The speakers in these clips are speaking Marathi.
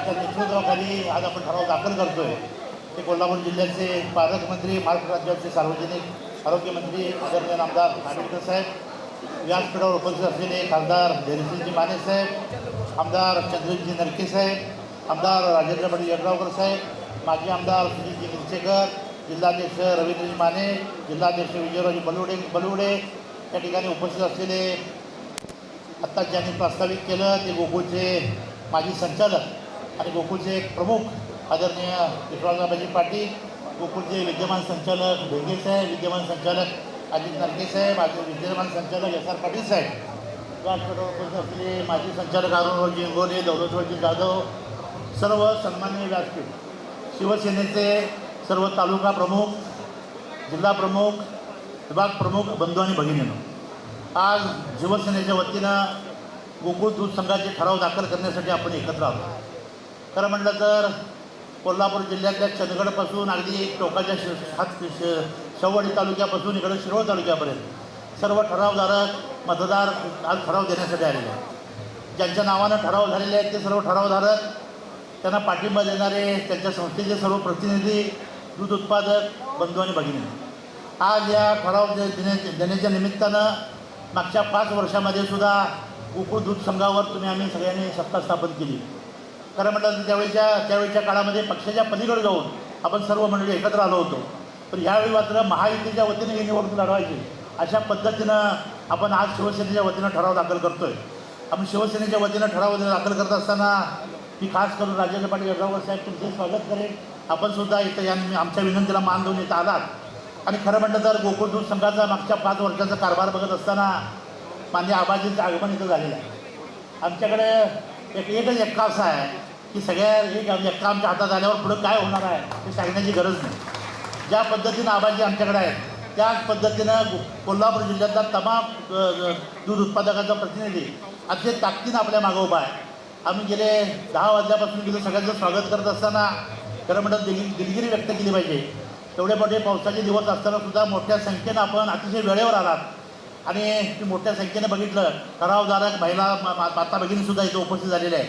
यांच्या नेतृत्वाखाली आज आपण ठराव दाखल करतोय ते कोल्हापूर जिल्ह्याचे पालकमंत्री, महाराष्ट्र राज्याचे सार्वजनिक आरोग्यमंत्री आदरणीय आमदार आंबेडकर साहेब, व्यासपीठावर उपस्थित असलेले खासदार धैर्यसिंहजी माने साहेब, आमदार चंद्रजी नरके साहेब, आमदार राजेंद्र पाटील यड्रावकर साहेब, माजी आमदार सुनीलजी गिरचेकर, जिल्हाध्यक्ष रवींद्रजी माने, जिल्हाध्यक्ष विजयरावजी बलवडे या ठिकाणी उपस्थित असलेले आत्ता ज्यांनी प्रस्तावित केलं ते गोकुळचे माजी संचालक आणि गोकुळचे प्रमुख आदरणीय विश्वासरावजी पाटील, गोकुळचे विद्यमान संचालक ढोंगे साहेब, विद्यमान संचालक अजित नरके साहेब, विद्यमान संचालक एस आर पाटील साहेब, व्यासपीठावर उपस्थित असलेले माजी संचालक अरुणरावजी इंगोले, दौलतरावजी जाधव, सर्व सन्माननीय व्यासपीठ, शिवसेनेचे सर्व तालुका प्रमुख, जिल्हा प्रमुख, विभाग प्रमुख, बंधू आणि भगिनींनो, आज शिवसेनेच्या वतीनं गोकुळ दूध संघाचे ठराव दाखल करण्यासाठी आपण एकत्र आलो. खरं म्हटलं तर कोल्हापूर जिल्ह्यातल्या चंदगडपासून अगदी टोकाच्या शेववाडी तालुक्यापासून इकडं शिरोळ तालुक्यापर्यंत सर्व ठरावधारक मतदार आज ठराव देण्यासाठी आलेले आहेत. ज्यांच्या नावानं ठराव झालेले आहेत ते सर्व ठरावधारक, त्यांना पाठिंबा देणारे त्यांच्या संस्थेचे सर्व प्रतिनिधी, दूध उत्पादक बंधू आणि भगिनी, आज या ठराव देण्याच्या निमित्तानं मागच्या 5 वर्षामध्ये सुद्धा गोकुळ दूध संघावर आम्ही सगळ्यांनी सत्ता स्थापन केली. खरं म्हटलं तर त्यावेळच्या काळामध्ये पक्षाच्या पलीकडे जाऊन आपण सर्व मंडळी एकत्र आलो होतो. पण ह्यावेळी मात्र महायुतीच्या वतीने ही निवडणूक लढवायची अशा पद्धतीनं आपण आज शिवसेनेच्या वतीनं ठराव दाखल करतो आहे. आपण शिवसेनेच्या वतीनं ठराव दाखल करत असताना मी खास करून राजेंद्र पाटील यड्रावकर साहेब तुमचे स्वागत करेन. आपणसुद्धा इथं या आमच्या विनंतीला मान देऊन इथं आलात. आणि खरं म्हटलं तर गोकुळ दूध संघाचा मागच्या 5 वर्षाचा कारभार बघत असताना माननीय आबाजीचं आगमन इथं झालेलं आहे. आमच्याकडे एकच एक्का असा आहे की सगळ्या एक्का आमच्या हातात आल्यावर पुढं काय होणार आहे हे सांगण्याची गरज नाही. ज्या पद्धतीनं आबाजी आमच्याकडे आहेत त्याच पद्धतीनं कोल्हापूर जिल्ह्यातला तमाम दूध उत्पादकांचा प्रतिनिधी अतिशय ताकदीनं आपल्या मागं उभा आहे. आम्ही गेले 10 वाजल्यापासून गेलो सगळ्यांचं स्वागत करत असताना खरं म्हणतात दिलगिरी व्यक्त केली पाहिजे. एवढे मोठे पावसाचे दिवस असताना सुद्धा मोठ्या संख्येनं आपण अतिशय वेळेवर आलात आणि मोठ्या संख्येनं बघितलं ठरावधारक महिला माता भगिनीसुद्धा इथे उपस्थित झालेले आहे.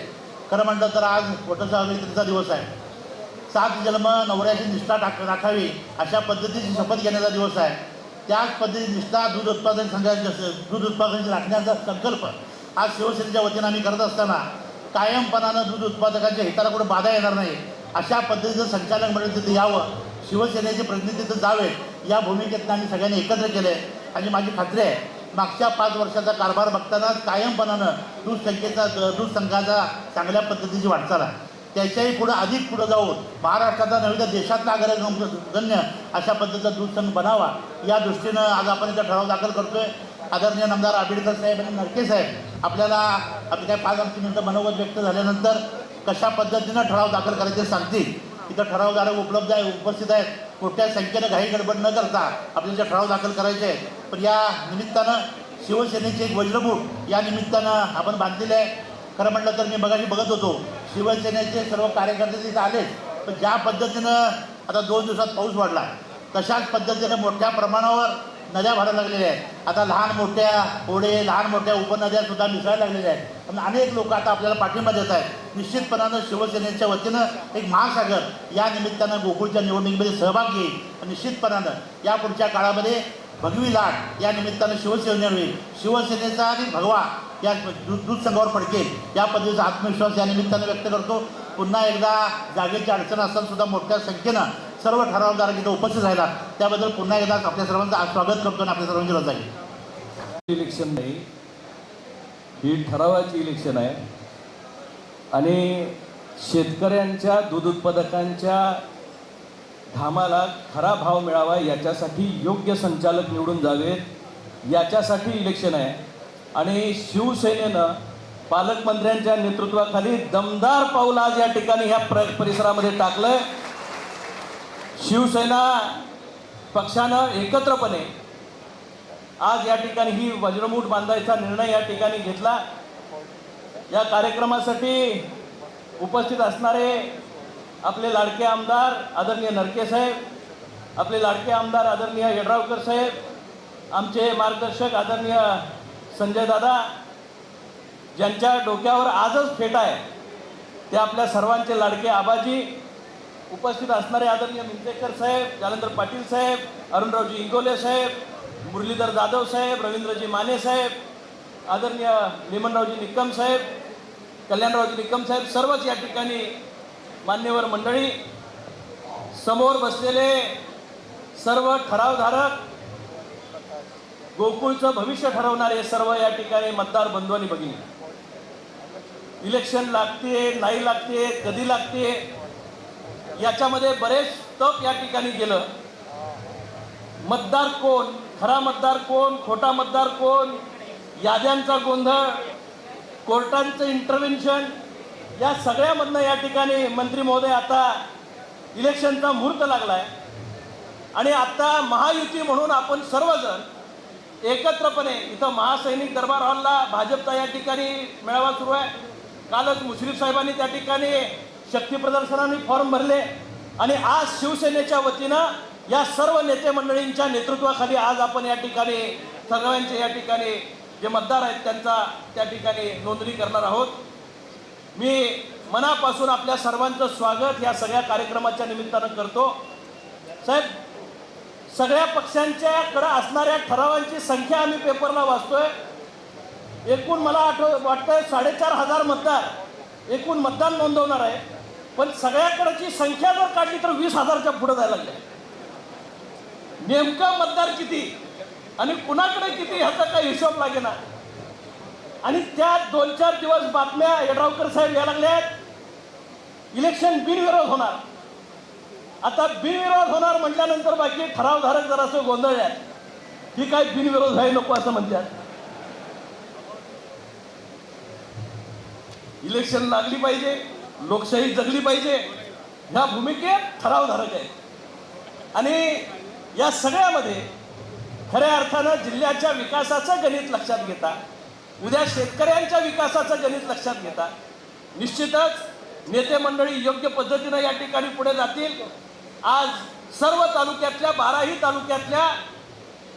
खरं म्हटलं तर आज वटसावित्रीचा दिवस आहे. 7 जन्म नवऱ्याची निष्ठा राखावी अशा पद्धतीची शपथ घेण्याचा दिवस आहे. त्याच पद्धतीची निष्ठा दूध उत्पादन राखण्याचा संकल्प आज शिवसेनेच्या वतीनं आम्ही करत असताना कायमपणानं दूध उत्पादकांच्या हिताला कुठं बाधा येणार नाही अशा पद्धतीचं संचालक मंडळ तिथे यावं, शिवसेनेचे प्रतिनिधी तिथं जावेत या भूमिकेतनं आम्ही सगळ्यांनी एकत्र केलं आहे. आणि माझी खात्री आहे मागच्या 5 वर्षाचा कारभार बघतानाच कायमपणानं दूध संघाचा चांगल्या पद्धतीची वाटचाल आहे. त्याच्याही पुढं अधिक पुढं जाऊन महाराष्ट्राचा नव्हे तर देशातला अग्रगण्य अशा पद्धतीचा दूध संघ बनावा या दृष्टीनं आज आपण इथं ठराव दाखल करतो आहे. आदरणीय आमदार आंबेडकर साहेब आणि नरके साहेब आपल्याला आपली काय 5 मिनिटं मनोगत व्यक्त झाल्यानंतर कशा पद्धतीनं ठराव दाखल करायचे सांगतील. इथं ठरावधारक उपस्थित आहेत. मोठ्या संख्येनं घाई गडबड न करता आपल्याला ठराव दाखल करायचे आहे. पण या निमित्तानं शिवसेनेचे एक वज्रमूठ या निमित्तानं आपण बांधलेले आहे. खरं म्हटलं तर मी बघत होतो शिवसेनेचे सर्व कार्यकर्ते तिथे आले. पण ज्या पद्धतीनं आता 2 दिवसात पाऊस वाढला तशाच पद्धतीनं मोठ्या प्रमाणावर नद्या भरायला लागलेल्या आहेत. आता लहान मोठ्या ओढे, लहान मोठ्या उपनद्यासुद्धा मिसळायला लागलेल्या आहेत. पण अनेक लोक आता आपल्याला पाठिंबा देत आहेत. निश्चितपणानं शिवसेनेच्या वतीनं एक महासागर या निमित्तानं गोकुळच्या निवडणुकीमध्ये सहभाग घेईल. आणि निश्चितपणानं या पुढच्या काळामध्ये भगवी लाट या निमित्तानं शिवसेनेवर होईल. शिवसेनेचा आणि भगवा या दूध संघावर फडकेल या पद्धतीचा आत्मविश्वास या निमित्तानं व्यक्त करतो. पुन्हा एकदा जागेची अडचण असताना सुद्धा मोठ्या संख्येनं सर्व ठरावधारक इथं उपस्थित राहिला त्याबद्दल पुन्हा एकदा आपल्या सर्वांचं स्वागत करतो आणि आपल्या सर्वांची रजा घेतो. इलेक्शन नाही, ही ठरावाची इलेक्शन आहे आणि शेतकऱ्यांच्या दूध उत्पादकांच्या घामाला खरा भाव मिळावा याच्यासाठी योग्य संचालक निवडून जावेत याच्यासाठी इलेक्शन आहे. आणि शिवसेनेनं पालकमंत्र्यांच्या नेतृत्वाखाली दमदार पाऊल आज या ठिकाणी ह्या परिसरामध्ये टाकलं. शिवसेना पक्षानं एकत्रपणे आज या ठिकाणी ही वज्रमूठ बांधायचा निर्णय या ठिकाणी घेतला. या कार्यक्रमासाठी उपस्थित असणारे आपले लाडके आमदार आदरणीय नरके साहेब, आपले लाडके आमदार आदरणीय यड्रावकर साहेब, आमचे मार्गदर्शक आदरणीय संजय दादा, ज्यांच्या डोक्यावर आजच फेटा आहे ते आपल्या सर्वांचे लाडके आबाजी, उपस्थित असणारे आदरणीय मिंजेकर साहेब, जालंधर पाटील साहेब, अरुणरावजी इंगोले साहेब, मुरलीधर जाधव साहेब, रवींद्रजी माने साहेब, आदरणीय लिमनरावजी निकम साहेब, कल्याणरावजी निकम साहेब, सर्वच या ठिकाणी मान्यवर मंडळी, समोर बसलेले सर्व ठरावधारक, गोकुळचं भविष्य ठरवणारे सर्व या ठिकाणी मतदार बंधू आणि भगिनी, इलेक्शन लागते नाही लागते, कधी लागते, याच्यामध्ये बरेच तप या ठिकाणी गेलं. मतदार कोण, खरा मतदार कोण, खोटा मतदार कोण, याद्यांचा गोंधळ, कोर्टांचं इंटरव्हेन्शन, या सगळ्यामधनं या ठिकाणी मंत्री महोदय आता इलेक्शनचा मुहूर्त लागलाय आणि आता महायुती म्हणून आपण सर्वजण एकत्रपणे इथं महासैनिक दरबार हॉलला भाजपचा या ठिकाणी मेळावा सुरू आहे. कालच मुश्रीफ साहेबांनी त्या ठिकाणी शक्ती प्रदर्शनाने फॉर्म भरले आणि आज शिवसेनेच्या वतीनं या सर्व नेते मंडळींच्या नेतृत्वाखाली आज आपण या ठिकाणी सर्वांचे या ठिकाणी जे मतदार आहेत त्यांचा त्या ठिकाणी नोंदणी करणार आहोत. मी मनापासून आपल्या सर्वांचं स्वागत या सगळ्या कार्यक्रमाच्या निमित्तानं करतो. साहेब, सगळ्या पक्षांच्याकडे असणाऱ्या ठरावांची संख्या आम्ही पेपरला वाचतोय. एकूण मला वाटतंय 4,500 मतदार एकूण मतदान नोंदवणार आहे, पण सगळ्याकडची संख्या जर काढली तर 20,000च्या पुढे जायला लागल्या. नेमका मतदार किती आणि कुणाकडे किती ह्याचा काही हिशोब लागेना. आणि त्या 2-4 दिवस बातम्या यड्रावकर साहेब यायला लागल्यात, इलेक्शन बिनविरोध होणार. आता बिनविरोध होणार म्हटल्यानंतर बाकी ठरावधारक जरासं गोंधळल्यात की काय बिनविरोध व्हायला नको असं म्हणतात. इलेक्शन लागली पाहिजे, लोकशाही जगली पाहिजे, ह्या भूमिकेत ठरावधारक आहेत. आणि या सगळ्यामध्ये खऱ्या अर्थानं जिल्ह्याच्या विकासाचं गणित लक्षात घेता, उद्या शेतकऱ्यांच्या विकासाचं गणित लक्षात घेता निश्चितच नेते मंडळी योग्य पद्धतीनं या ठिकाणी पुढे जातील. आज सर्व तालुक्यातल्या 12ही तालुक्यातल्या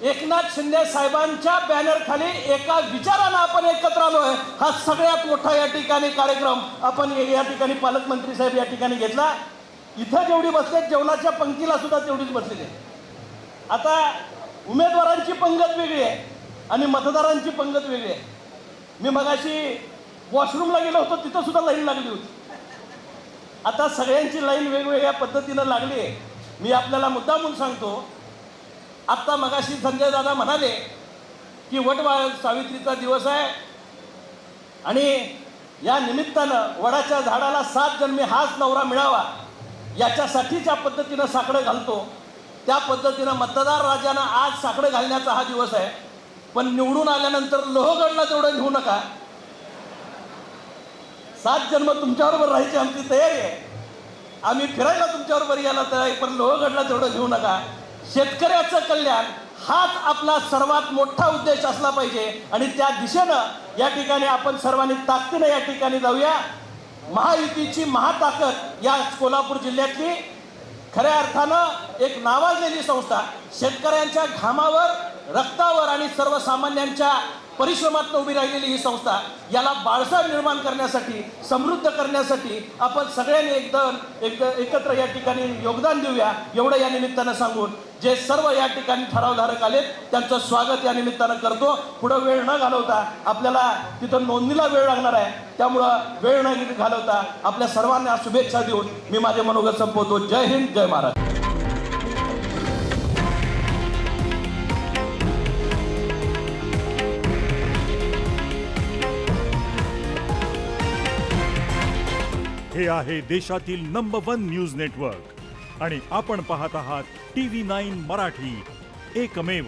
एकनाथ शिंदे साहेबांच्या बॅनर खाली एका विचारानं आपण एकत्र आलोय. हा सगळ्यात मोठा या ठिकाणी कार्यक्रम आपण या ठिकाणी पालकमंत्री साहेब या ठिकाणी घेतला. इथं जेवढी बसले जेवणाच्या पंक्तीला सुद्धा तेवढीच बसलेली आहे. आता उमेदवारांची पंगत वेगळी आहे आणि मतदारांची पंगत वेगळी आहे. मी मगाशी वॉशरूमला गेलो होतो, तिथं सुद्धा लाईन लागली होती. आता सगळ्यांची लाईन वेगवेगळ्या पद्धतीनं लागली आहे. मी आपल्याला मुद्दामून सांगतो, आत्ता मगाशी संजय दादा म्हणाले की वट सावित्रीचा दिवस आहे आणि या निमित्तानं वडाच्या झाडाला 7 जन्मी हाच नवरा मिळावा याच्यासाठीच्या पद्धतीनं साकडं घालतो. त्या पद्धतीनं मतदार राजानं आज साकडं घालण्याचा हा दिवस आहे. पण निवडून आल्यानंतर लोहगडला तेवढं घेऊ नका. 7 जन्म तुमच्याबरोबर राहायची आमची तयारी आहे, आम्ही फिरायला तुमच्याबरोबर यायला तयार आहे, पण लोहगडला तेवढं घेऊ नका. शेतकऱ्याचं कल्याण हाच आपला सर्वात मोठा उद्देश असला पाहिजे आणि त्या दिशेनं या ठिकाणी आपण सर्वांनी ताकदीनं या ठिकाणी जाऊया. महायुतीची महाताकद या कोल्हापूर जिल्ह्यातली खऱ्या अर्थानं एक नावाजलेली संस्था, शेतकऱ्यांच्या घामावर, रक्तावर आणि सर्वसामान्यांच्या परिश्रमातून उभी राहिलेली ही संस्था, याला बाळशाळ निर्माण करण्यासाठी, समृद्ध करण्यासाठी आपण सगळ्यांनी एकत्र या ठिकाणी योगदान देऊया, एवढं या निमित्तानं सांगून जे सर्व या ठिकाणी ठरावधारक आलेत त्यांचं स्वागत या निमित्तानं करतो. पुढं वेळ न घालवता, आपल्याला तिथं नोंदणीला वेळ लागणार आहे, त्यामुळं वेळ न घालवता आपल्या सर्वांना शुभेच्छा देऊन मी माझे मनोगत संपवतो. जय हिंद, जय महाराष्ट्र. हे आहे देशातील नंबर 1 न्यूज नेटवर्क आणि आपण पाहत आहात TV9 मराठी, एकमेव.